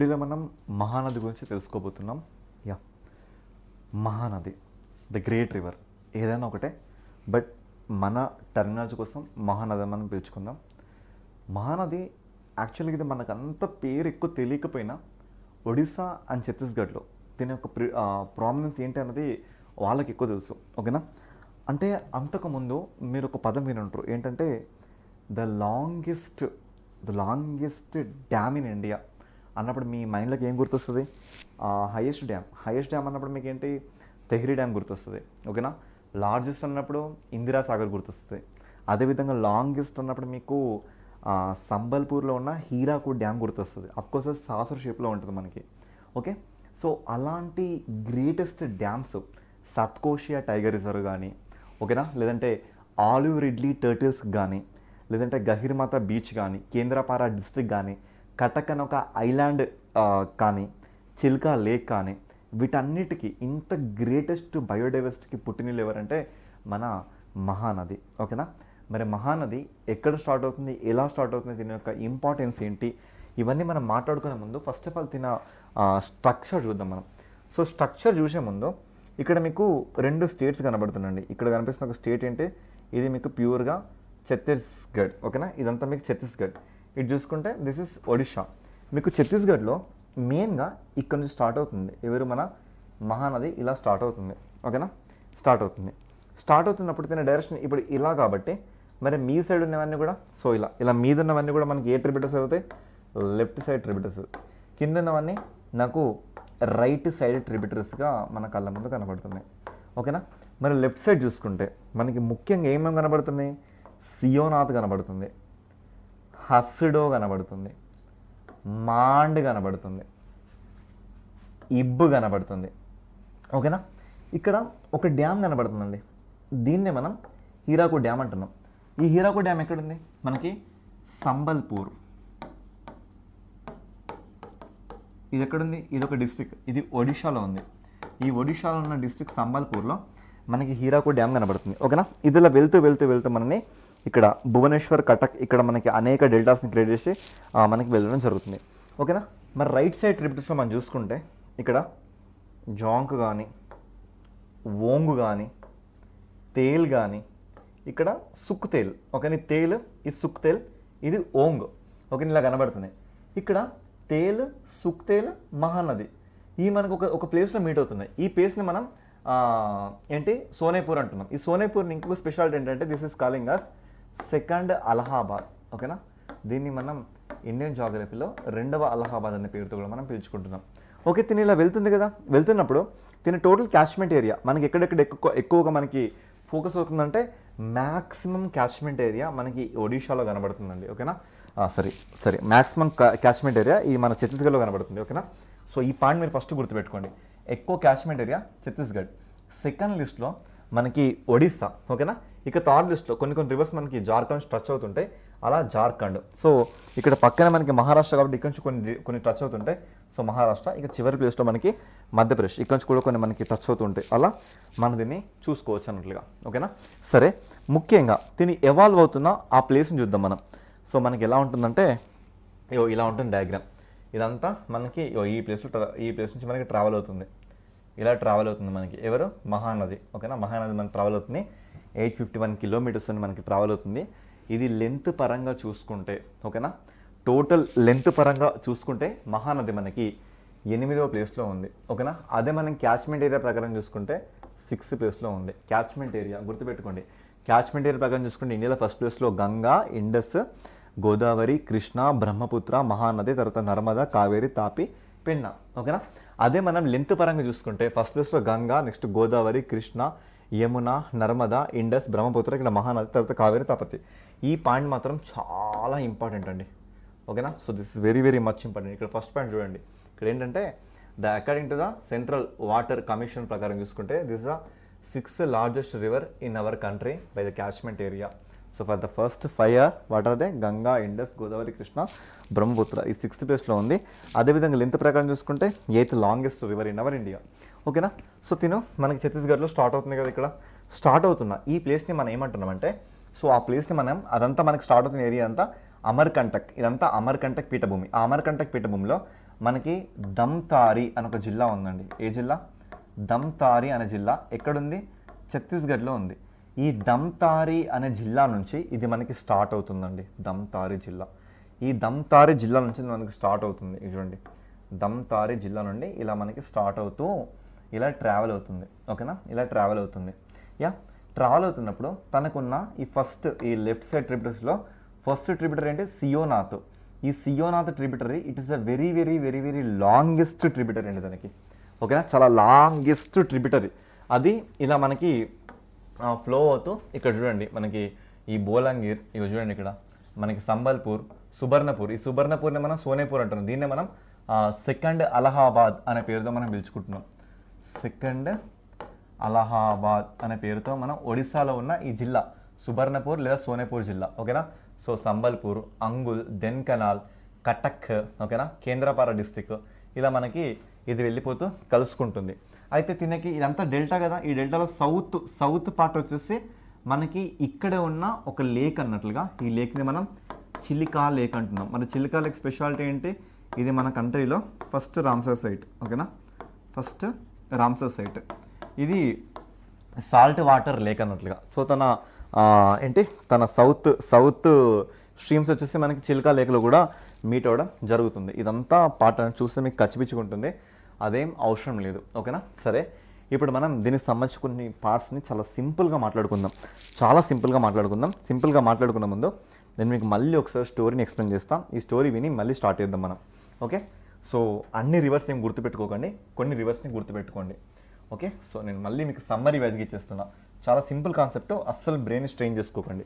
వీడియోలో మనం మహానది గురించి తెలుసుకోబోతున్నాం. Yeah, Mahanadi the great river ఏదైనా ఒకటే, బట్ మన టర్మినాలజీ కోసం మహానది అని మనం పిలుచుకుందాం. మహానది యాక్చువల్గా ఇది మనకు అంత పేరు ఎక్కువ తెలియకపోయినా ఒడిస్సా అండ్ ఛత్తీస్గఢ్లో దీని యొక్క ప్రామినెన్స్ ఏంటి అన్నది వాళ్ళకి ఎక్కువ తెలుసు. ఓకేనా? అంటే అంతకుముందు మీరు ఒక పదం వినుంటారు, ఏంటంటే the longest dam in India అన్నప్పుడు మీ మైండ్లోకి ఏం గుర్తొస్తుంది? హైయెస్ట్ డ్యామ్ అన్నప్పుడు మీకు ఏంటి? తెహ్రీ డ్యామ్ గుర్తొస్తుంది. ఓకేనా? లార్జెస్ట్ అన్నప్పుడు ఇందిరా సాగర్ గుర్తొస్తుంది. అదేవిధంగా లాంగెస్ట్ అన్నప్పుడు మీకు సంబల్పూర్లో ఉన్న హీరాకూడ్ డ్యామ్ గుర్తొస్తుంది. అఫ్కోర్స్ అది సాసర్ షేప్లో ఉంటుంది మనకి. ఓకే, సో అలాంటి గ్రేటెస్ట్ డ్యామ్స్ సత్కోషియా టైగర్ రిజర్వ్ కానీ, ఓకేనా, లేదంటే ఆలివ్ రిడ్లీ టర్టిల్స్ కానీ, లేదంటే గహిర్మాత బీచ్ కానీ, కేంద్రపారా డిస్ట్రిక్ట్ కానీ, కటక్ అని ఒక ఐలాండ్ కానీ, చిల్కా లేక్ కానీ, వీటన్నిటికీ ఇంత గ్రేటెస్ట్ బయోడైవర్సిటీకి పుట్టినీళ్ళు ఎవరంటే మన మహానది. ఓకేనా? మరి మహానది ఎక్కడ స్టార్ట్ అవుతుంది, ఎలా స్టార్ట్ అవుతుంది, దీని యొక్క ఇంపార్టెన్స్ ఏంటి, ఇవన్నీ మనం మాట్లాడుకునే ముందు ఫస్ట్ ఆఫ్ ఆల్ దీని స్ట్రక్చర్ చూద్దాం మనం. సో స్ట్రక్చర్ చూసే ముందు ఇక్కడ మీకు రెండు స్టేట్స్ కనబడుతుందండి. ఇక్కడ కనిపిస్తున్న ఒక స్టేట్ ఏంటి, ఇది మీకు ప్యూర్గా ఛత్తీస్గఢ్. ఓకేనా? ఇదంతా మీకు ఛత్తీస్గఢ్. ఇటు చూసుకుంటే దిస్ ఇస్ ఒడిషా. మీకు ఛత్తీస్గఢ్లో మెయిన్గా ఇక్కడ నుంచి స్టార్ట్ అవుతుంది ఎవరు, మన మహానది ఇలా స్టార్ట్ అవుతుంది. ఓకేనా? స్టార్ట్ అవుతున్నప్పుడు దీని డైరెక్షన్ ఇప్పుడు ఇలా, కాబట్టి మరి మీ సైడ్ ఉన్నవన్నీ కూడా సో ఇలా మీద ఉన్నవన్నీ కూడా మనకి ఏ ట్రిబ్యూటర్స్ అవుతాయి? Left side tributaries. కింద ఉన్నవన్నీ నాకు రైట్ సైడ్ ట్రిబ్యూటర్స్గా మన కళ్ళ ముందు కనబడుతున్నాయి. ఓకేనా? మరి లెఫ్ట్ సైడ్ చూసుకుంటే మనకి ముఖ్యంగా ఏమేమి కనబడుతున్నాయి? సియోనాథ్ కనబడుతుంది, హస్సిడో కనబడుతుంది, మాండ్ కనబడుతుంది, ఇబ్బు కనబడుతుంది. ఓకేనా? ఇక్కడ ఒక డ్యామ్ కనబడుతుందండి, దీన్నే మనం హీరాకూడ్ డ్యామ్ అంటున్నాం. ఈ హీరాకూడ్ డ్యామ్ ఎక్కడుంది? మనకి సంబల్పూర్. ఇది ఎక్కడుంది? ఇది ఒక డిస్ట్రిక్ట్, ఇది ఒడిషాలో ఉంది. ఈ ఒడిషాలో ఉన్న డిస్ట్రిక్ట్ సంబల్పూర్లో మనకి హీరాకూడ్ డ్యామ్ కనబడుతుంది. ఓకేనా? ఇదిలా వెళ్తూ మనని ఇక్కడ భువనేశ్వర్, కటక్, ఇక్కడ మనకి అనేక డెల్టాస్ని క్రియేట్ చేసి మనకి వెళ్ళడం జరుగుతుంది. ఓకేనా? మరి రైట్ సైడ్ ట్రిబ్యూటర్స్లో మనం చూసుకుంటే ఇక్కడ జాంక్ కానీ, ఓంగు కానీ, తేల్ కానీ, ఇక్కడ సుక్తేల్. ఓకే, తేల్, ఇది సుక్తేల్, ఇది ఓంగ్. ఓకే, ఇలా కనబడుతుంది. ఇక్కడ తేల్, సుక్తేల్, మహానది ఈ మనకు ఒక ప్లేస్లో మీట్ అవుతున్నాయి. ఈ ప్లేస్ని మనం ఏంటి సోనేపూర్ అంటున్నాం. ఈ సోనేపూర్ని ఇంకొక స్పెషాలిటీ ఏంటంటే this is calling as second Allahabad. ఓకేనా? దీన్ని మనం ఇండియన్ జాగ్రఫీలో రెండవ అలహాబాద్ అనే పేరుతో కూడా మనం పిలుచుకుంటున్నాం. ఓకే, తిని ఇలా వెళ్తుంది కదా, వెళ్తున్నప్పుడు తిని టోటల్ క్యాచ్మెంట్ ఏరియా మనకి ఎక్కడెక్కడ ఎక్కువగా మనకి ఫోకస్ అవుతుందంటే మ్యాక్సిమం క్యాచ్మెంట్ ఏరియా మనకి ఒడిషాలో కనబడుతుందండి. ఓకేనా? సరే మ్యాక్సిమం క్యాచ్మెంట్ ఏరియా ఇది మన ఛత్తీస్గఢ్లో కనబడుతుంది. ఓకేనా? సో ఈ పాయింట్ మీరు ఫస్ట్ గుర్తుపెట్టుకోండి. ఎక్కువ క్యాచ్మెంట్ ఏరియా ఛత్తీస్గఢ్. సెకండ్ లిస్ట్లో మనకి ఒడిస్సా. ఓకేనా? ఇక థర్డ్ లిస్ట్లో కొన్ని రివర్స్ మనకి జార్ఖండ్ టచ్ అవుతుంటాయి, అలా జార్ఖండ్. సో ఇక్కడ పక్కన మనకి మహారాష్ట్ర, కాబట్టి ఇక్కడ నుంచి కొన్ని టచ్ అవుతుంటాయి, సో మహారాష్ట్ర. ఇక చివరి ప్లేస్లో మనకి మధ్యప్రదేశ్, ఇక్కడ నుంచి కూడా కొన్ని మనకి టచ్ అవుతుంటాయి, అలా మనం దీన్ని చూసుకోవచ్చు అన్నట్లుగా. ఓకేనా? సరే, ముఖ్యంగా దీన్ని ఎవాల్వ్ అవుతున్న ఆ ప్లేస్ని చూద్దాం మనం. సో మనకి ఎలా ఉంటుందంటే ఇలా ఉంటుంది డయాగ్రామ్. ఇదంతా మనకి ఈ ప్లేస్ నుంచి మనకి ట్రావెల్ అవుతుంది, ఇలా ట్రావెల్ అవుతుంది మనకి ఎవరు? మహానది. ఓకేనా? మహానది మనకి ట్రావెల్ అవుతుంది 851 కిలోమీటర్స్ అని మనకి ట్రావెల్ అవుతుంది. ఇది లెంత్ పరంగా చూసుకుంటే, ఓకేనా, టోటల్ లెంత్ పరంగా చూసుకుంటే మహానది మనకి 8వ ప్లేస్లో ఉంది. ఓకేనా? అదే మనం క్యాచ్మెంట్ ఏరియా ప్రకారం చూసుకుంటే 6th ప్లేస్లో ఉంది. క్యాచ్మెంట్ ఏరియా గుర్తుపెట్టుకోండి. క్యాచ్మెంట్ ఏరియా ప్రకారం చూసుకుంటే ఇండియాలో ఫస్ట్ ప్లేస్లో గంగా, ఇండస్, గోదావరి, కృష్ణ, బ్రహ్మపుత్ర, మహానది, తర్వాత నర్మదా, కావేరి, తాపి, పెన్నా. ఓకేనా? అదే మనం లెంత్ పరంగా చూసుకుంటే ఫస్ట్ ప్లేస్లో గంగా, నెక్స్ట్ గోదావరి, కృష్ణ, యమున, నర్మదా, ఇండస్, బ్రహ్మపుత్ర, ఇక్కడ మహానది, తర్వాత కావేరి, తాపతి. ఈ పాయింట్ మాత్రం చాలా ఇంపార్టెంట్ అండి. ఓకేనా? So this is very very much important. ఇక్కడ ఫస్ట్ పాయింట్ చూడండి. ఇక్కడ ఏంటంటే according to the central water commission ప్రకారం చూసుకుంటే this the 6th largest river in our country by the catchment area. So for the first 5 what are they? Ganga, Indus, Godavari, Krishna, Brahmaputra. ఈ 6th ప్లేస్లో ఉంది. అదేవిధంగా లెంత్ ప్రకారం చూసుకుంటే 8th longest river in our India. ఓకేనా? So మనకి ఛత్తీస్గఢ్లో స్టార్ట్ అవుతుంది కదా. ఇక్కడ స్టార్ట్ అవుతున్న ఈ ప్లేస్ని మనం ఏమంటున్నామంటే, సో ఆ ప్లేస్ని మనం అదంతా మనకి స్టార్ట్ అవుతున్న ఏరియా అంతా అమర్కంటక్. ఇదంతా అమర్కంటక్ పీఠభూమి. ఆ అమర్కంటక్ పీఠభూమిలో మనకి దమ్తారి అని ఒక జిల్లా ఉందండి. ఏ జిల్లా? దమ్తారి అనే జిల్లా ఎక్కడుంది? ఛత్తీస్గఢ్లో ఉంది. ఈ దమ్తారి అనే జిల్లా నుంచి ఇది మనకి స్టార్ట్ అవుతుందండి. దమ్తారి జిల్లా, ఈ దమ్తారి జిల్లా నుంచి మనకి స్టార్ట్ అవుతుంది. ఇది చూడండి, దమ్తారి జిల్లా నుండి ఇలా మనకి స్టార్ట్ అవుతూ ఇలా ట్రావెల్ అవుతుంది. ఓకేనా, ఇలా ట్రావెల్ అవుతుంది. ట్రావెల్ అవుతున్నప్పుడు తనకున్న ఈ లెఫ్ట్ సైడ్ ట్రిబ్యూటరీస్లో ఫస్ట్ ట్రిబ్యూటరీ అంటే సియోనాథ్. ఈ Seonath tributary it is a very very very very longest tributary అండి దానికి. ఓకేనా, చాలా లాంగెస్ట్ ట్రిబ్యూటరీ. అది ఇలా మనకి ఫ్లో అవుతూ ఇక్కడ చూడండి మనకి ఈ బోలంగీర్, ఇవి చూడండి ఇక్కడ మనకి సంబల్పూర్, సుబర్ణపూర్. ఈ సుబర్ణపూర్ని మనం సోనేపూర్ అంటున్నాం. దీన్నే మనం సెకండ్ అలహాబాద్ అనే పేరుతో మనం పిలుచుకుంటున్నాం. సెకండ్ అలహాబాద్ అనే పేరుతో మనం ఒడిస్సాలో ఉన్న ఈ జిల్లా సుబర్ణపూర్ లేదా సోనేపూర్ జిల్లా. ఓకేనా, సో సంబల్పూర్, అంగుల్, దెన్కనాల్, కటక్, ఓకేనా, కేంద్రపారా డిస్టిక్, ఇలా మనకి ఇది వెళ్ళిపోతూ కలుసుకుంటుంది. అయితే తినకి ఇదంతా డెల్టా కదా, ఈ డెల్టాలో సౌత్ పార్ట్ వచ్చేసి మనకి ఇక్కడే ఉన్న ఒక లేక్ అన్నట్లుగా, ఈ లేక్ని మనం చిలికా లేక్ అంటున్నాం. మరి చిలికా లేక్ స్పెషాలిటీ ఏంటి? ఇది మన కంట్రీలో ఫస్ట్ రామ్సర్ సైట్. ఓకేనా, ఫస్ట్ రామ్సర్ సైట్. ఇది సాల్ట్ వాటర్ లేక్ అన్నట్లుగా. సో తన సౌత్ స్ట్రీమ్స్ వచ్చేసి మనకి చిలికా లేక్లో కూడా మీట్ అవ్వడం జరుగుతుంది. ఇదంతా పార్ట్ అని చూస్తే మీకు కచ్చిపిచ్చుకుంటుంది, అదేం అవసరం లేదు. ఓకేనా, సరే ఇప్పుడు మనం దీనికి సంబంధించి కొన్ని పార్ట్స్ని చాలా సింపుల్గా మాట్లాడుకుందాం. సింపుల్గా మాట్లాడుకున్న ముందు నేను మీకు మళ్ళీ ఒకసారి స్టోరీని ఎక్స్ప్లెయిన్ చేస్తాను. ఈ స్టోరీ విని మళ్ళీ స్టార్ట్ చేద్దాం మనం. ఓకే, సో అన్ని రివర్స్ ఏం గుర్తుపెట్టుకోకండి, కొన్ని రివర్స్ని గుర్తుపెట్టుకోండి. ఓకే, సో నేను మళ్ళీ మీకు సమ్మరీ వైజ్గా ఇచ్చేస్తున్నా. చాలా సింపుల్ కాన్సెప్ట్, అస్సలు బ్రెయిన్ స్ట్రెయిన్ చేసుకోకండి.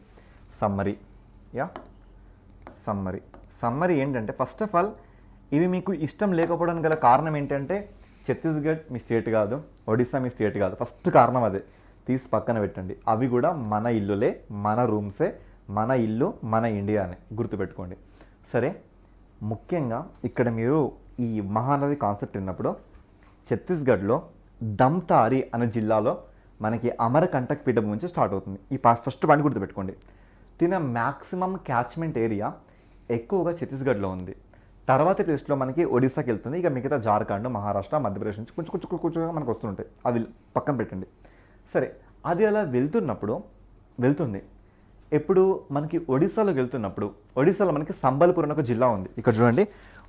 సమ్మరీ ఏంటంటే, ఫస్ట్ ఆఫ్ ఆల్ ఇవి మీకు ఇష్టం లేకపోవడానికి గల కారణం ఏంటంటే ఛత్తీస్గఢ్ మీ స్టేట్ కాదు, ఒడిస్సా మీ స్టేట్ కాదు. ఫస్ట్ కారణం అదే, తీసి పక్కన పెట్టండి. అవి కూడా మన ఇల్లులే, మన రూమ్సే, మన ఇల్లు, మన ఇండియా అని గుర్తుపెట్టుకోండి. సరే, ముఖ్యంగా ఇక్కడ మీరు ఈ మహానది కాన్సెప్ట్ విన్నప్పుడు ఛత్తీస్గఢ్లో దమ్తారి అనే జిల్లాలో మనకి అమరకంటక్ పీఠభూమి నుంచి స్టార్ట్ అవుతుంది. ఈ ఫస్ట్ పాయింట్ గుర్తుపెట్టుకోండి. దీని మ్యాక్సిమం క్యాచ్మెంట్ ఏరియా ఎక్కువగా ఛత్తీస్గఢ్లో ఉంది. తర్వాత ప్లేస్లో మనకి ఒడిస్సాకి వెళ్తుంది. ఇక మిగతా జార్ఖండ్, మహారాష్ట్ర, మధ్యప్రదేశ్ నుంచి కొంచెం మనకు వస్తుంటాయి. అవి పక్కన పెట్టండి. సరే, అది అలా వెళ్తుంది. ఎప్పుడు మనకి ఒడిస్సాలోకి వెళ్తున్నప్పుడు, ఒడిస్సాలో మనకి సంబల్పూర్ అనే ఒక జిల్లా ఉంది. ఇక్కడ చూడండి,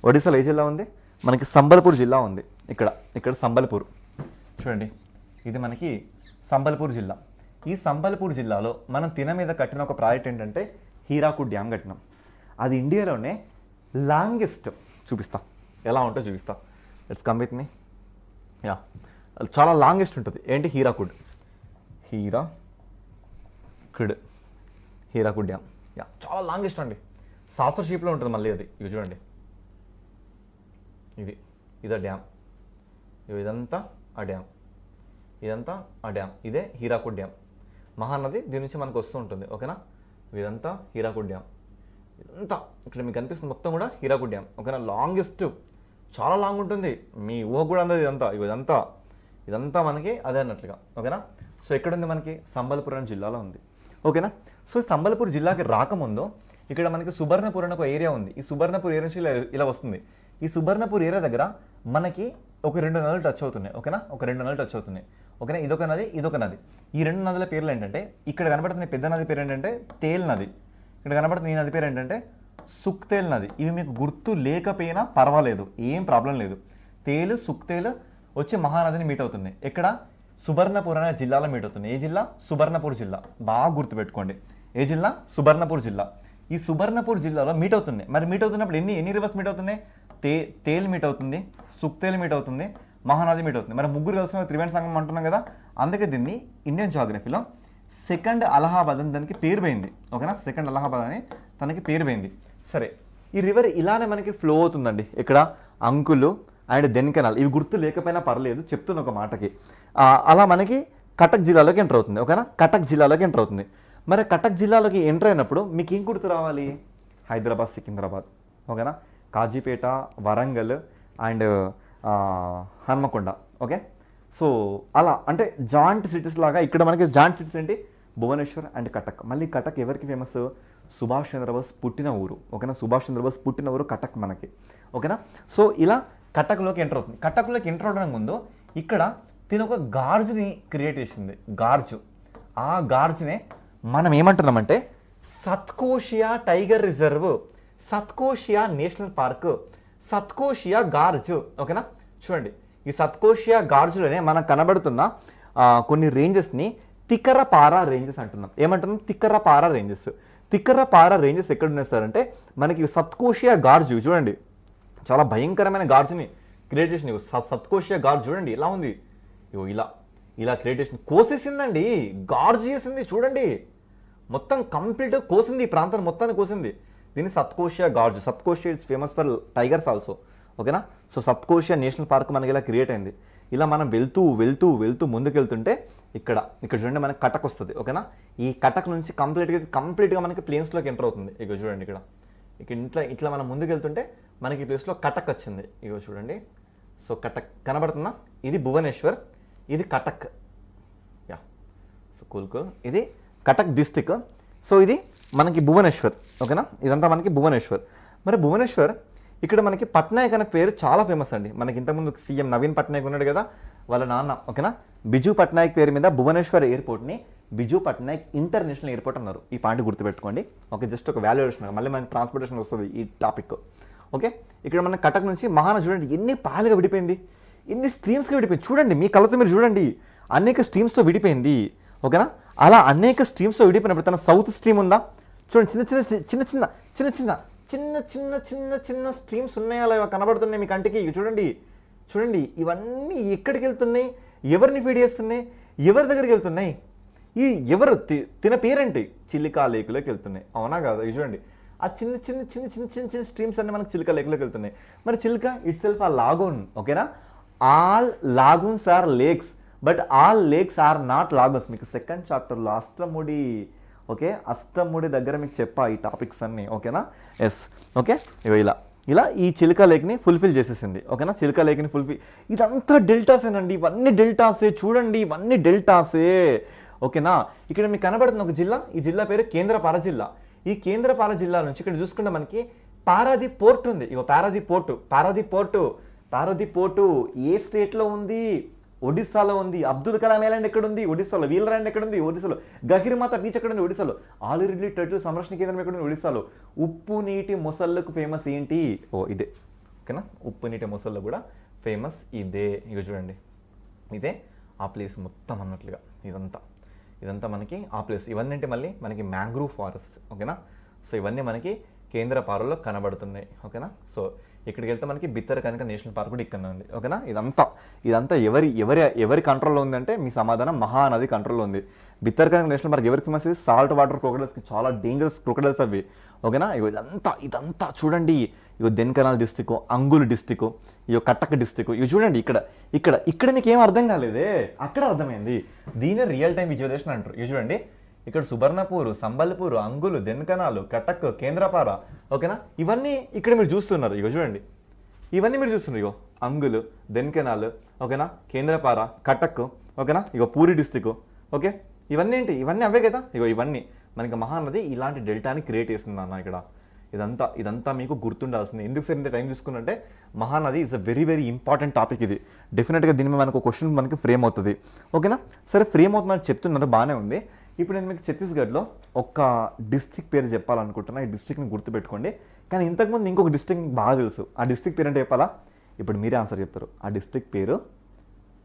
ఒడిస్సాలో ఏ జిల్లా ఉంది? మనకి సంబల్పూర్ జిల్లా ఉంది. ఇక్కడ సంబల్పూర్ చూడండి, ఇది మనకి సంబల్పూర్ జిల్లా. ఈ సంబల్పూర్ జిల్లాలో మనం తిన మీద కట్టిన ఒక ప్రాజెక్ట్ ఏంటంటే హీరాకుడ్ డ్యామ్ కట్టినాం. అది ఇండియాలోనే లాంగెస్ట్. చూపిస్తా ఎలా ఉంటుందో చూపిస్తా. It's come with me. చాలా లాంగెస్ట్ ఉంటుంది. ఏంటి? హీరాకుడ్ డ్యామ్. చాలా లాంగెస్ట్ అండి. సాఫ్ట్వేర్ షేప్లో ఉంటుంది మళ్ళీ అది. ఇవి చూడండి, ఇదే డ్యామ్. ఇదంతా ఆ డ్యామ్, ఇదే హీరాకుడ్ డ్యామ్. మహానది దీని నుంచి మనకు వస్తూ ఉంటుంది. ఓకేనా, ఇదంతా హీరాకుడ్ డ్యామ్. ఇదంతా ఇక్కడ మీకు కనిపిస్తుంది మొత్తం కూడా హీరాకుడ్ డ్యామ్. ఓకేనా, లాంగెస్ట్, చాలా లాంగ్ ఉంటుంది. మీ ఊహ కూడా అందదు ఇదంతా మనకి అదే అన్నట్లుగా. ఓకేనా, సో ఎక్కడుంది? మనకి సంబల్పూర్ అనే జిల్లాలో ఉంది. ఓకేనా, సో సంబల్పూర్ జిల్లాకి రాకముందు ఇక్కడ మనకి సుబర్ణపూర్ అనే ఒక ఏరియా ఉంది. ఈ సుబర్ణపూర్ ఏరియా నుంచి ఇలా వస్తుంది. ఈ సుబర్ణపూర్ ఏరియా దగ్గర మనకి ఒక 2 నదులు టచ్ అవుతున్నాయి. ఓకేనా, ఒక 2 నదులు టచ్ అవుతున్నాయి. ఓకేనా, ఇదొక నది. ఈ 2 నదుల పేర్లు ఏంటంటే, ఇక్కడ కనబడుతున్న పెద్ద నది పేరు ఏంటంటే తేల్ నది. ఇక్కడ కనబడుతున్న ఈ నది పేరు ఏంటంటే సుక్తేల్ నది. ఇవి మీకు గుర్తు లేకపోయినా పర్వాలేదు, ఏం ప్రాబ్లం లేదు. సుక్తేల్ వచ్చి మహానదిని మీట్ అవుతున్నాయి. ఎక్కడ? సుబర్ణపూర్ అనే జిల్లాలో మీట్ అవుతుంది. ఏ జిల్లా? సుబర్ణపూర్ జిల్లా. బాగా గుర్తుపెట్టుకోండి. ఏ జిల్లా? సుబర్ణపూర్ జిల్లా. ఈ సుబర్ణపూర్ జిల్లాలో మీట్ అవుతుంది. మరి మీట్ అవుతున్నప్పుడు ఎన్ని రివర్స్ మీట్ అవుతున్నాయి? తేల్ మీట్ అవుతుంది, సుక్తేల్ మీట్ అవుతుంది, మహానది మీట్ అవుతుంది. మరి ముగ్గురు కలిసిన త్రివేణి సంగమం అంటున్నాం కదా, అందుకే దీన్ని ఇండియన్ జాగ్రఫీలో సెకండ్ అలహాబాద్ అని దానికి పేరు పోయింది. ఓకేనా, సెకండ్ అలహాబాద్ అని తనకి పేరు పోయింది. సరే, ఈ రివర్ ఇలానే మనకి ఫ్లో అవుతుందండి. ఇక్కడ అంకులు అండ్ దెన్కెనాల్, ఇవి గుర్తు లేకపోయినా పర్లేదు, చెప్తున్న ఒక మాటకి. అలా మనకి కటక్ జిల్లాలోకి ఎంటర్ అవుతుంది. ఓకేనా, కటక్ జిల్లాలోకి ఎంటర్ అవుతుంది. మరి కటక్ జిల్లాలోకి ఎంటర్ అయినప్పుడు మీకు ఏం గుర్తు రావాలి? హైదరాబాద్, సికింద్రాబాద్. ఓకేనా, Kazipet, Warangal and Hanamkonda. Okay, so అలా అంటే జాయింట్ సిటీస్ లాగా ఇక్కడ మనకి జాయింట్ సిటీస్ ఏంటి? భువనేశ్వర్ అండ్ కటక్. మళ్ళీ కటక్ ఎవరికి ఫేమస్? సుభాష్ చంద్రబోస్ పుట్టిన ఊరు. ఓకేనా, సుభాష్ చంద్రబోస్ పుట్టిన ఊరు కటక్ మనకి. ఓకేనా. సో ఇలా కటక్లోకి ఎంటర్ అవుతుంది. కటక్లోకి ఎంటర్ అవడానికి ముందు ఇక్కడ తిని ఒక గార్జ్ని క్రియేట్ చేసింది, గార్జు. ఆ గార్జ్నే మనం ఏమంటున్నామంటే సత్కోషియా టైగర్ రిజర్వ్, సత్కోషియా నేషనల్ పార్క్, సత్కోషియా గార్జు. ఓకేనా. చూడండి ఈ సత్కోషియా గార్జులోనే మనకు కనబడుతున్న కొన్ని రేంజెస్ని తికరపారా రేంజెస్ అంటున్నాం. ఏమంటున్నాం? తికరపారా రేంజెస్. తికరపారా రేంజెస్ ఎక్కడ ఉన్నాయి సార్ అంటే మనకి సత్కోషియా గార్జు చూడండి, చాలా భయంకరమైన గార్జుని క్రియేట్ చేసింది. సత్కోషియా గార్జు చూడండి ఎలా ఉంది, ఇగో ఇలా ఇలా క్రియేట్ చేసింది. కోసేసిందండి, గార్జు చేసింది చూడండి, మొత్తం కంప్లీట్గా కోసింది, ఈ ప్రాంతాన్ని మొత్తాన్ని కోసింది. దీన్ని Satkosia gorge. Satkosia is famous for tigers also. ఓకేనా. సో సత్కోషియా నేషనల్ పార్క్ మనకి ఇలా క్రియేట్ అయింది. ఇలా మనం వెళ్తూ వెళ్తూ వెళ్తూ ముందుకు వెళ్తుంటే ఇక్కడ చూడండి మనకి కటక్ వస్తుంది. ఓకేనా. ఈ కటక్ నుంచి కంప్లీట్గా మనకి ప్లేన్స్లోకి ఎంటర్ అవుతుంది. ఇగో చూడండి ఇక్కడ ఇట్లా మనం ముందుకు వెళ్తుంటే మనకి ఈ ప్లేస్లో కటక్ వచ్చింది. ఇగో చూడండి. సో కటక్ కనబడుతుందా? ఇది భువనేశ్వర్, ఇది కటక్. యా. So cool. ఇది కటక్ డిస్టిక్. సో ఇది మనకి భువనేశ్వర్. ఓకేనా. ఇదంతా మనకి భువనేశ్వర్. మరి భువనేశ్వర్ ఇక్కడ మనకి పట్నాయక్ అనే పేరు చాలా ఫేమస్ అండి. మనకి ఇంతకుముందు సీఎం నవీన్ పట్నాయక్ ఉన్నాడు కదా, వాళ్ళ నాన్న. ఓకేనా. బిజు పట్నాయక్ పేరు మీద భువనేశ్వర్ ఎయిర్పోర్ట్ని బిజు పట్నాయక్ ఇంటర్నేషనల్ ఎయిర్పోర్ట్ అన్నారు. ఈ పాయింట్ గుర్తుపెట్టుకోండి. ఓకే. జస్ట్ ఒక వాల్యుయేషన్, మళ్ళీ మనకి ట్రాన్స్పోర్టేషన్ వస్తుంది ఈ టాపిక్. ఓకే. ఇక్కడ మన కటక్ నుంచి మహానది చూడండి ఎన్ని పాలుగా విడిపోయింది, ఎన్ని స్ట్రీమ్స్గా విడిపోయింది చూడండి, మీ కళ్ళతో మీరు చూడండి, అనేక స్ట్రీమ్స్తో విడిపోయింది. ఓకేనా. అలా అనేక స్ట్రీమ్స్తో విడిపోయినప్పుడు తన సౌత్ స్ట్రీమ్ ఉందా చూడండి, చిన్న చిన్న చిన్న చిన్న చిన్న చిన్న చిన్న చిన్న చిన్న చిన్న స్ట్రీమ్స్ ఉన్నాయి, అలా కనబడుతున్నాయి మీ కంటికి. చూడండి చూడండి ఇవన్నీ ఎక్కడికి వెళ్తున్నాయి, ఎవరిని ఫీడ్ చేస్తున్నాయి, ఎవరి దగ్గరికి వెళ్తున్నాయి, ఈ ఎవరు తిన పేరేంటి, చిలికా లేకులోకి వెళ్తున్నాయి. అవునా కాదా? ఇది చూడండి ఆ చిన్న చిన్న చిన్న చిన్న చిన్న చిన్న స్ట్రీమ్స్ అన్నీ మనకి చిలికా లేకులోకి వెళ్తున్నాయి. మరి Chilika itself a lagoon. ఓకేనా. All lagoons are lakes, but all lakes are not lagoons. మీకు సెకండ్ చాప్టర్లో అష్టముడి, ఓకే, అష్టముడి దగ్గర మీకు చెప్పా ఈ టాపిక్స్ అన్నీ. ఓకేనా. ఎస్. ఓకే. ఇలా ఇలా ఈ చిలికా లేక్ని ఫుల్ఫిల్ చేసేసింది. ఓకేనా. చిలికా లేక్ని ఫుల్ఫిల్, ఇదంతా డెల్టాసేనండి, ఇవన్నీ డెల్టాసే చూడండి, ఇవన్నీ డెల్టాసే. ఓకేనా. ఇక్కడ మీకు కనబడుతుంది ఒక జిల్లా, ఈ జిల్లా పేరు కేంద్రపారా జిల్లా. ఈ కేంద్రపారా జిల్లా నుంచి ఇక్కడ చూసుకుంటే మనకి పారాదీప్ పోర్ట్ ఉంది. ఇగో పారాదీప్ పోర్టు ఏ స్టేట్లో ఉంది? ఒడిస్సాలో ఉంది. అబ్దుల్ కలాం ఐలాండ్ ఎక్కడ ఉంది? ఒడిస్సాలో. వీల్ ల్యాండ్ ఎక్కడ ఉంది? ఒడిస్సాలో. గహిర్మాత బీచ్ ఎక్కడ ఉంది? ఒడిస్సాలో. ఆల్ రిడ్లీ టర్టిల్ సంరక్షణ కేంద్రం ఎక్కడ ఉంది? ఒడిస్సాలో. ఉప్పు నీటి మొసళ్ళకు ఫేమస్ ఏంటి? ఇదే. ఓకేనా. ఉప్పు నీటి మొసళ్ళు కూడా ఫేమస్ ఇదే. ఇక చూడండి ఇదే ఆ ప్లేస్ మొత్తం అన్నట్లుగా. ఇదంతా మనకి ఆ ప్లేస్. ఇవన్నీ అంటే మళ్ళీ మనకి మ్యాంగ్రూవ్ ఫారెస్ట్. ఓకేనా. సో ఇవన్నీ మనకి కేంద్రపారాలో కనబడుతున్నాయి. ఓకేనా. సో ఇక్కడికి వెళ్తే మనకి బిత్తరకనిక నేషనల్ పార్క్ కూడా ఇక్కడ ఉంది. ఓకేనా. ఇదంతా ఎవరి కంట్రోల్లో ఉందంటే మీ సమాధానం మహానది కంట్రోల్లో ఉంది. బిత్తరకనిక నేషనల్ పార్క్ ఎవరికి ఫేమస్? సాల్ట్ వాటర్ క్రొకడైల్స్కి, చాలా డేంజరస్ క్రొకడైల్స్ అవి. ఓకేనా. ఇదంతా చూడండి. ఇగో దెన్కనాల్ డిస్టిక్, అంగుల్ డిస్టిక్, ఇగో కటక్ డిస్టిక్. ఇవి చూడండి ఇక్కడ మీకు ఏం అర్థం కాలేదే, అక్కడ అర్థమైంది. దీని రియల్ టైం విజువలేషన్ అంటారు. ఇవి చూడండి ఇక్కడ సుబర్ణపూర్, సంబల్పూర్, అంగులు, దెన్కనాలు, కటక్, కేంద్రపారా. ఓకేనా. ఇవన్నీ ఇక్కడ మీరు చూస్తున్నారు. ఇగో చూడండి ఇవన్నీ మీరు చూస్తున్నారు. ఇగో అంగులు, దెన్కనాలు, ఓకేనా, కేంద్రపారా, కటక్. ఓకేనా. ఇగో పూరి డిస్టిక్. ఓకే. ఇవన్నీ ఏంటి? ఇవన్నీ అవే కదా. ఇగో ఇవన్నీ మనకి మహానది ఇలాంటి డెల్టాని క్రియేట్ చేస్తుంది అన్న. ఇక్కడ ఇదంతా మీకు గుర్తుండాల్సింది. ఎందుకు సార్ ఇంత టైం తీసుకున్నంటే Mahanadi is a very very important topic. ఇది డెఫినెట్గా దీని మీద మనకు క్వశ్చన్ మనకి ఫ్రేమ్ అవుతుంది. ఓకేనా. సరే ఫ్రేమ్ అవుతుందని చెప్తున్నారు, బాగానే ఉంది. ఇప్పుడు నేను మీకు ఛత్తీస్గఢ్లో ఒక డిస్ట్రిక్ట్ పేరు చెప్పాలనుకుంటున్నా. ఈ డిస్ట్రిక్ట్ని గుర్తుపెట్టుకోండి. కానీ ఇంతకుముందు ఇంకొక డిస్ట్రిక్ట్ బాగా తెలుసు. ఆ డిస్ట్రిక్ట్ పేరు అంటే చెప్పాలా? ఇప్పుడు మీరే ఆన్సర్ చెప్తారు. ఆ డిస్ట్రిక్ట్ పేరు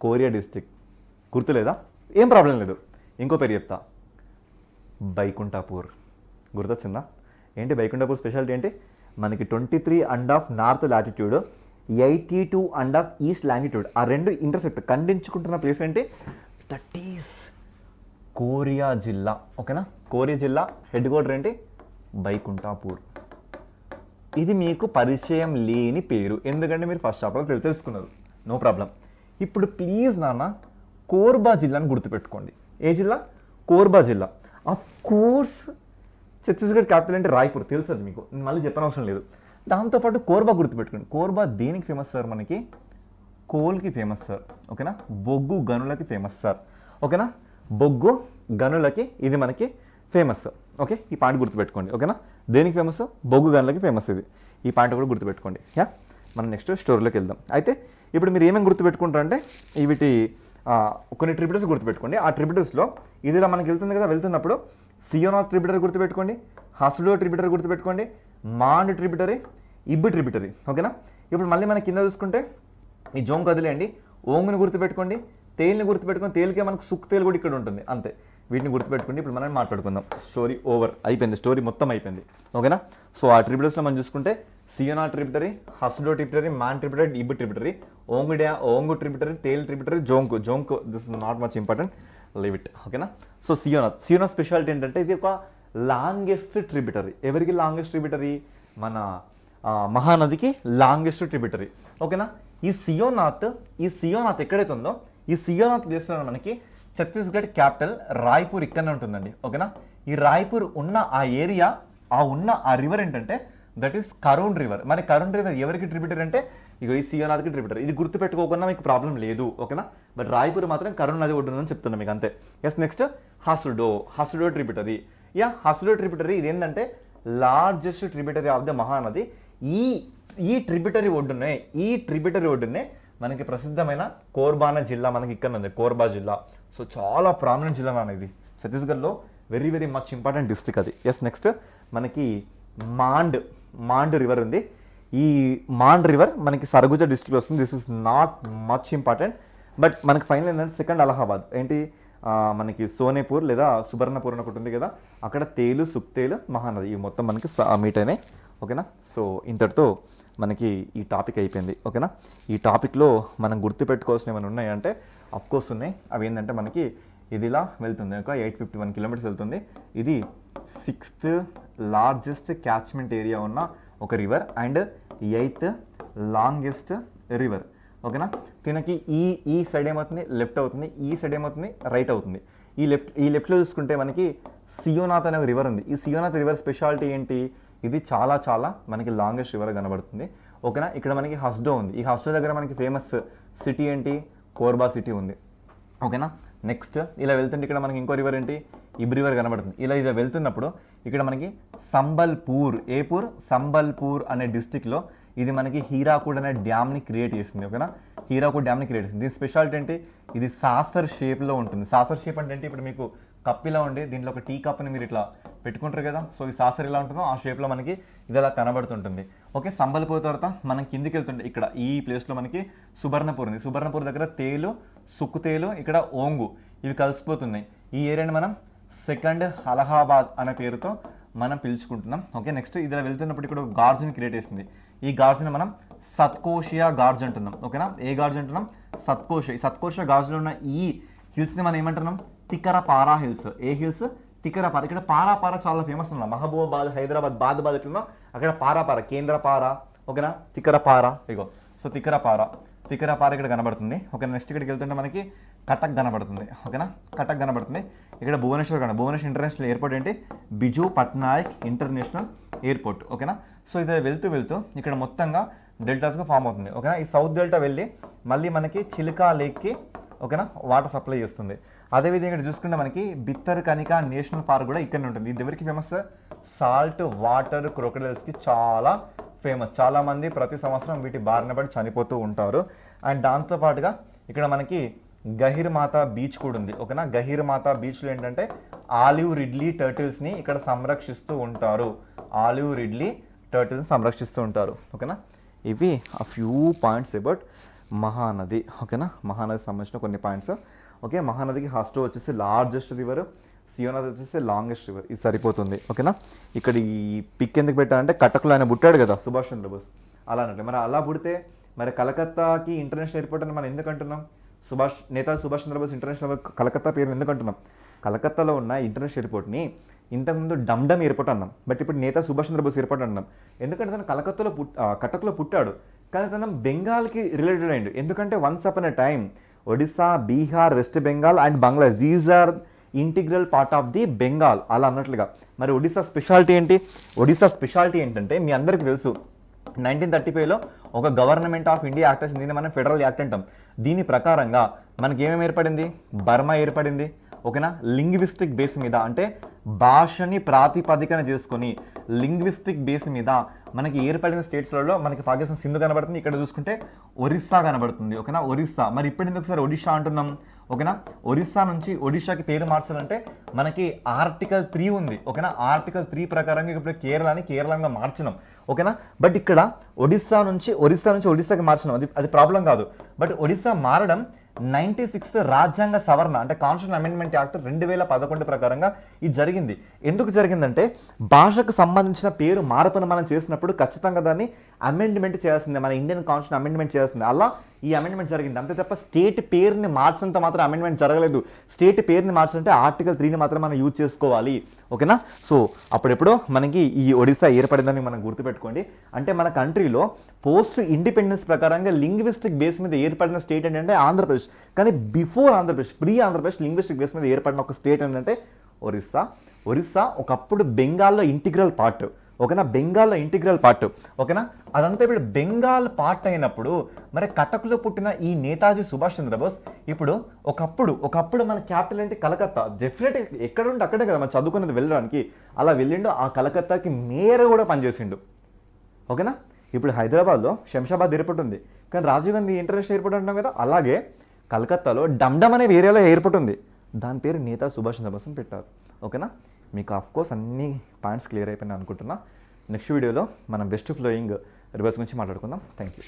కోరియా డిస్ట్రిక్ట్. గుర్తులేదా? ఏం ప్రాబ్లం లేదు. ఇంకో పేరు చెప్తా, బైకుంఠాపూర్. గుర్తొచ్చిందా? ఏంటి బైకుంఠాపూర్ స్పెషాలిటీ ఏంటి? మనకి 23.5 నార్త్ లాటిట్యూడ్, 82.5 ఈస్ట్ లాంగిట్యూడ్, ఆ రెండు ఇంటర్సెప్ట్ ఖండించుకుంటున్న ప్లేస్ ఏంటి? దట్ ఈస్ కోరియా జిల్లా. ఓకేనా. కోరియా జిల్లా హెడ్ క్వార్టర్ ఏంటి? బైకుంఠాపూర్. ఇది మీకు పరిచయం లేని పేరు, ఎందుకంటే మీరు ఫస్ట్ చాప్టర్లో తెలుసుకున్నారు. No problem. ఇప్పుడు ప్లీజ్ నాన్న కోర్బా జిల్లాని గుర్తుపెట్టుకోండి. ఏ జిల్లా? కోర్బా జిల్లా. ఆఫ్ కోర్స్ ఛత్తీస్గఢ్ క్యాపిటల్ అంటే రాయ్పూర్, తెలుసు అది మీకు, నేను మళ్ళీ చెప్పనవసరం లేదు. దాంతోపాటు కోర్బా గుర్తుపెట్టుకోండి. కోర్బా దేనికి ఫేమస్ సార్? మనకి కోల్కి ఫేమస్ సార్. ఓకేనా. బొగ్గు గనులకి ఫేమస్ సార్. ఓకేనా. బొగ్గు గనులకి ఇది మనకి ఫేమస్. ఓకే. ఈ పాయింట్ గుర్తుపెట్టుకోండి. ఓకేనా. దేనికి ఫేమస్? బొగ్గు గనులకి ఫేమస్ ఇది. ఈ పాయింట్ కూడా గుర్తుపెట్టుకోండి. యా. మనం నెక్స్ట్ స్టోరీలోకి వెళ్దాం. అయితే ఇప్పుడు మీరు ఏమేమి గుర్తుపెట్టుకుంటారంటే వీటి కొన్ని ట్రిబ్యూటరీస్ గుర్తుపెట్టుకోండి. ఆ ట్రిబ్యూటరీస్లో ఇదిలా మనకి వెళ్తుంది కదా, వెళ్తున్నప్పుడు సియోనాథ్ ట్రిబ్యూటరీ గుర్తుపెట్టుకోండి, హస్డో ట్రిబ్యూటరీ గుర్తుపెట్టుకోండి, మాండ్ ట్రిబ్యూటరీ, ఇబ్ ట్రిబ్యూటరీ. ఓకేనా. ఇప్పుడు మళ్ళీ మన కింద చూసుకుంటే ఈ జోంగ్ వదిలేయండి, ఓంగుని గుర్తుపెట్టుకోండి, తేలిని గుర్తుపెట్టుకోండి, తేలికే మనకు సుక్ తేలు కూడా ఇక్కడ ఉంటుంది అంతే. వీటిని గుర్తుపెట్టుకోండి. ఇప్పుడు మనం మాట్లాడుకుందాం. స్టోరీ ఓవర్ అయిపోయింది, స్టోరీ మొత్తం అయిపోయింది. ఓకేనా. సో ఆ ట్రిబ్యూటరీస్లో మనం చూసుకుంటే Seonath tributary, Hasdeo tributary, Mand tributary, Ib tributary, Ong tributary, Tel tributary, Jonk this is not much important, leave it. ఓకేనా. సో సియోనాథ్ స్పెషాలిటీ ఏంటంటే ఇది ఒక లాంగెస్ట్ ట్రిబ్యూటరీ. ఎవరికి లాంగెస్ట్ ట్రిబ్యూటరీ? మన మహానదికి లాంగెస్ట్ ట్రిబ్యూటరీ. ఓకేనా. ఈ సియోనాథ్ ఎక్కడైతే ఉందో ఈ సియోనాథ్ ప్లేస్లో మనకి ఛత్తీస్గఢ్ క్యాపిటల్ రాయ్పూర్ ఇక్కడనే ఉంటుందండి. ఓకేనా. ఈ రాయ్పూర్ ఉన్న ఆ ఏరియా ఆ రివర్ ఏంటంటే దట్ ఈస్ కరోన్ రివర్. మరి కరోన్ రివర్ ఎవరికి ట్రిబ్యూటరీ అంటే ఇక ఈ సియోనాథ్కి ట్రిబ్యూటరీ. ఇది గుర్తుపెట్టుకోకుండా మీకు ప్రాబ్లం లేదు. ఓకేనా. బట్ రాయ్పూర్ మాత్రం కరోన్ నది ఒడ్డుందని చెప్తున్నాను మీకు అంతే. Yes. Next Hasdeo tributary. Hasdeo tributary ఇది ఏంటంటే largest tributary of the Mahanadi. ఈ ట్రిబ్యూటరీ ఒడ్డునే మనకి ప్రసిద్ధమైన కోర్బానా జిల్లా మనకి ఇక్కడ ఉంది, కోర్బా జిల్లా. సో చాలా ప్రామినెంట్ జిల్లా నాన్న ఇది. ఛత్తీస్గఢ్లో very very much important district అది. ఎస్. నెక్స్ట్ మనకి మాండ్ రివర్ ఉంది. ఈ మాండ్ రివర్ మనకి సర్గుజా డిస్ట్రిక్ట్లో వస్తుంది. This is not much important. But మనకి ఫైనల్ ఏంటంటే సెకండ్ అలహాబాద్ ఏంటి మనకి సోనేపూర్ లేదా సుబర్ణపూర్ అని ఒకటి ఉంది కదా, అక్కడ తేలు, సుక్తేలు, మహానది ఇవి మొత్తం మనకి మీట్ అయినాయి. ఓకేనా. సో ఇంతటితో మనకి ఈ టాపిక్ అయిపోయింది. ఓకేనా. ఈ టాపిక్లో మనం గుర్తుపెట్టుకోవాల్సిన ఏమైనా ఉన్నాయంటే అఫ్కోర్స్ ఉన్నాయి. అవి ఏంటంటే మనకి ఇది ఇలా వెళ్తుంది, ఒక 851 కిలోమీటర్స్ వెళ్తుంది. ఇది 6th లార్జెస్ట్ క్యాచ్మెంట్ ఏరియా ఉన్న ఒక river and 8th longest river. ఓకేనా. దీనికి ఈ సైడ్ ఏమవుతుంది, లెఫ్ట్ అవుతుంది, ఈ సైడ్ ఏమవుతుంది, రైట్ అవుతుంది. ఈ లెఫ్ట్లో చూసుకుంటే మనకి సియోనాథ్ అనే రివర్ ఉంది. ఈ సియోనాథ్ రివర్ స్పెషాలిటీ ఏంటి, ఇది చాలా మనకి లాంగెస్ట్ రివర్ కనబడుతుంది. ఓకేనా. ఇక్కడ మనకి హస్డో ఉంది. ఈ హస్డో దగ్గర మనకి ఫేమస్ సిటీ ఏంటి, కోర్బా సిటీ ఉంది. ఓకేనా. నెక్స్ట్ ఇలా వెళ్తుంటే ఇక్కడ మనకి ఇంకో రివర్ ఏంటి, ఇబ్ రివర్ కనబడుతుంది. ఇలా వెళ్తున్నప్పుడు ఇక్కడ మనకి సంబల్పూర్ అనే డిస్టిక్లో ఇది మనకి హీరాకుడ్ అనే డ్యామ్ని క్రియేట్ చేసింది. ఓకేనా. హీరాకుడ్ డ్యామ్ని క్రియేట్ చేసింది. దీని స్పెషాలిటీ ఏంటి, ఇది సాసర్ షేప్లో ఉంటుంది. సాసర్ షేప్ అంటే ఇప్పుడు మీకు కప్ ఇలా ఉండి దీంట్లో ఒక టీ కప్ని మీరు ఇట్లా పెట్టుకుంటారు కదా, సో ఈ సాసర్ ఎలా ఉంటుందో ఆ షేప్లో మనకి ఇది అలా కనబడుతుంటుంది. ఓకే. సంబల్పూర్ తర్వాత మనం కిందికి వెళ్తుంటే ఇక్కడ ఈ ప్లేస్లో మనకి సుబర్ణపూర్ ఉంది. సుబర్ణపూర్ దగ్గర తేలు, సుక్కుతేలు, ఇక్కడ ఓంగు ఇవి కలిసిపోతున్నాయి. ఈ ఏరియాని మనం సెకండ్ అలహాబాద్ అనే పేరుతో మనం పిలుచుకుంటున్నాం. ఓకే. నెక్స్ట్ ఇది వెళ్తున్నప్పుడు ఇక్కడ గార్జ్ని క్రియేట్ చేసింది. ఈ గార్జ్ని మనం సత్కోషియా గార్జ్ అంటున్నాం. ఓకేనా. ఏ గార్జ్ అంటున్నాం, సత్కోష. ఈ సత్కోష గార్జ్లో ఉన్న ఈ హిల్స్ని మనం ఏమంటున్నాం, తికరపారా హిల్స్. ఏ హిల్స్, తికరపారా. ఇక్కడ పారా చాలా ఫేమస్ ఉన్నాం. మహబూబాబాద్, హైదరాబాద్, బాద్బాద్ ఎట్లున్నా అక్కడ పారా, కేంద్రపార. ఓకేనా. తికరపారా ఇగో. సో తికరపార ఇక్కడ కనబడుతుంది. ఓకే. నెక్స్ట్ ఇక్కడికి వెళ్తుంటే మనకి కటక్ కనబడుతుంది. ఓకేనా. కటక్ కనబడుతుంది. ఇక్కడ భువనేశ్వర్ ఇంటర్నేషనల్ ఎయిర్పోర్ట్ ఏంటి, బిజు పట్నాయక్ ఇంటర్నేషనల్ ఎయిర్పోర్ట్. ఓకేనా. సో ఇది వెళ్తూ ఇక్కడ మొత్తంగా డెల్టాస్గా ఫామ్ అవుతుంది. ఓకేనా. ఈ సౌత్ డెల్టా వెళ్ళి మళ్ళీ మనకి చిలుకా లేక్కి ఓకేనా వాటర్ సప్లై చేస్తుంది. అదేవిధంగా ఇక్కడ చూసుకుంటే మనకి బిత్తర్ కనికా నేషనల్ పార్క్ కూడా ఇక్కడనే ఉంటుంది. ఇది ఎవరికి ఫేమస్, సాల్ట్ వాటర్ క్రొకడైల్స్కి చాలా ఫేమస్. చాలామంది ప్రతి సంవత్సరం వీటి బారిన పడి చనిపోతూ ఉంటారు. అండ్ దాంతోపాటుగా ఇక్కడ మనకి గహిర్మాతా బీచ్ కూడా ఉంది. ఓకేనా. గహిర్మాతా బీచ్లో ఏంటంటే ఆలివ్ రిడ్లీ టర్టిల్స్ని ఇక్కడ సంరక్షిస్తూ ఉంటారు. ఓకేనా. ఇవి ఆ ఫ్యూ పాయింట్స్ అబౌట్ మహానది. ఓకేనా. మహానదికి సంబంధించిన కొన్ని పాయింట్స్. ఓకే. మహానదికి హస్డో వచ్చేసి లార్జెస్ట్ రివర్, సియోనాథ్ వచ్చేసి లాంగెస్ట్ రివర్. ఇది సరిపోతుంది. ఓకేనా. ఇక్కడ ఈ పిక్ ఎందుకు పెట్టాలంటే కటక్లో ఆయన పుట్టాడు కదా సుభాష్ చంద్రబోస్, అలా అన్నట్టు. మరి అలా పుడితే మరి కలకత్తాకి ఇంటర్నేషనల్ ఎయిర్పోర్ట్ అని మనం ఎందుకు అంటున్నాం, నేతాజీ సుభాష్ చంద్రబోస్ ఇంటర్నేషనల్ కలకత్తా పేరు ఎందుకు అంటున్నాం, కలకత్తాలో ఉన్న ఇంటర్నేషనల్ ఎయిర్పోర్ట్ని ఇంతకుముందు డమ్డమ్ ఎయిర్పోర్ట్ అన్నాం, బట్ ఇప్పుడు నేతాజీ సుభాష్ చంద్రబోస్ ఎయిర్పోర్ట్ అన్నాం. ఎందుకంటే తను కటక్లో పుట్టాడు, కానీ తను బెంగాల్కి రిలేటెడ్ అయ్యిండు. ఎందుకంటే once upon a time Odisha, Bihar, West Bengal and Bangladesh these are integral part of the Bengal అలా అన్నట్లుగా. మరి ఒడిస్సా స్పెషాలిటీ ఏంటంటే మీ అందరికీ తెలుసు 1935లో ఒక గవర్నమెంట్ ఆఫ్ ఇండియా యాక్ట్ వచ్చింది. దీన్ని మనం ఫెడరల్ యాక్ట్ అంటాం. దీని ప్రకారంగా మనకి ఏమేమి ఏర్పడింది, బర్మా ఏర్పడింది. ఓకేనా. లింగ్విస్టిక్ బేస్ మీద అంటే భాషని ప్రాతిపదికన చేసుకొని లింగ్విస్టిక్ బేస్ మీద మనకి ఏర్పడిన స్టేట్స్లలో మనకి పాకిస్తాన్ సింధు కనబడుతుంది, ఇక్కడ చూసుకుంటే ఒరిస్సా కనబడుతుంది. ఓకేనా, ఒరిస్సా. మరి ఇప్పుడు ఎందుకు సార్ ఒడిషా అంటున్నాం? ఓకేనా, ఒరిస్సా నుంచి ఒడిషాకి పేరు మార్చాలంటే మనకి ఆర్టికల్ 3 ఉంది. ఓకేనా, ఆర్టికల్ 3 ప్రకారంగా ఇప్పుడు కేరళగా మార్చినాం. ఓకేనా, బట్ ఇక్కడ ఒడిస్సా నుంచి ఒడిస్సాకి మార్చినాం, అది ప్రాబ్లం కాదు. బట్ ఒడిస్సా మారడం 96th రాజ్యాంగ సవరణ అంటే కాన్స్టిట్యూషన్ అమెండ్మెంట్ యాక్ట్ 2011 ప్రకారంగా ఇది జరిగింది. ఎందుకు జరిగిందంటే భాషకు సంబంధించిన పేరు మార్పును మనం చేసినప్పుడు ఖచ్చితంగా దాన్ని అమెండ్మెంట్ చేయాల్సిందే, మన ఇండియన్ కాన్స్టిట్యూషన్ అమెండ్మెంట్ చేయాల్సిందే. అలా ఈ అమెండ్మెంట్ జరిగింది. అంతే తప్ప స్టేట్ పేరుని మార్చినంత మాత్రం అమెండ్మెంట్ జరగలేదు. స్టేట్ పేరుని మార్చాలంటే ఆర్టికల్ 3ని మాత్రం మనం యూజ్ చేసుకోవాలి. ఓకేనా, సో అప్పుడెప్పుడో మనకి ఈ ఒడిస్సా ఏర్పడిందని మనం గుర్తుపెట్టుకోండి. అంటే మన కంట్రీలో పోస్ట్ ఇండిపెండెన్స్ ప్రకారంగా లింగ్విస్టిక్ బేస్ మీద ఏర్పడిన స్టేట్ ఏంటంటే ఆంధ్రప్రదేశ్. కానీ before Andhra Pradesh, pre Andhra Pradesh linguistic base మీద ఏర్పడిన ఒక స్టేట్ ఏంటంటే ఒరిస్సా ఒకప్పుడు బెంగాల్లో ఇంటిగ్రల్ పార్ట్. ఓకేనా, బెంగాల్లో ఇంటిగ్రల్ పార్ట్. ఓకేనా, అదంతా ఇప్పుడు బెంగాల్ పార్ట్ అయినప్పుడు మరి కటక్లో పుట్టిన ఈ నేతాజీ సుభాష్ చంద్రబోస్ ఇప్పుడు ఒకప్పుడు మన క్యాపిటల్ ఏంటి? కలకత్తా. డెఫినెట్ ఎక్కడ ఉంటే అక్కడే కదా మనం చదువుకున్నది వెళ్ళడానికి. అలా వెళ్ళిండు, ఆ కలకత్తాకి మేయర్ కూడా పనిచేసిండు. ఓకేనా, ఇప్పుడు హైదరాబాద్లో శంషాబాద్ ఎయిర్పోర్ట్ ఉంది, కానీ రాజీవ్ గాంధీ ఇంటర్నేషనల్ ఎయిర్పోర్ట్ అంటున్నాం కదా. అలాగే కలకత్తాలో డమ్డమ్ అనే ఏరియాలో ఎయిర్పోర్ట్ ఉంది, దాని పేరు నేతాజీ సుభాష్ చంద్రబోస్ అని పెట్టారు. ఓకేనా, మీకు ఆఫ్కోర్స్ అన్ని పాయింట్స్ క్లియర్ అయిపోయినాయి అనుకుంటున్నా. నెక్స్ట్ వీడియోలో మనం బెస్ట్ ఫ్లోయింగ్ రివర్స్ గురించి మాట్లాడుకుందాం. Thank you.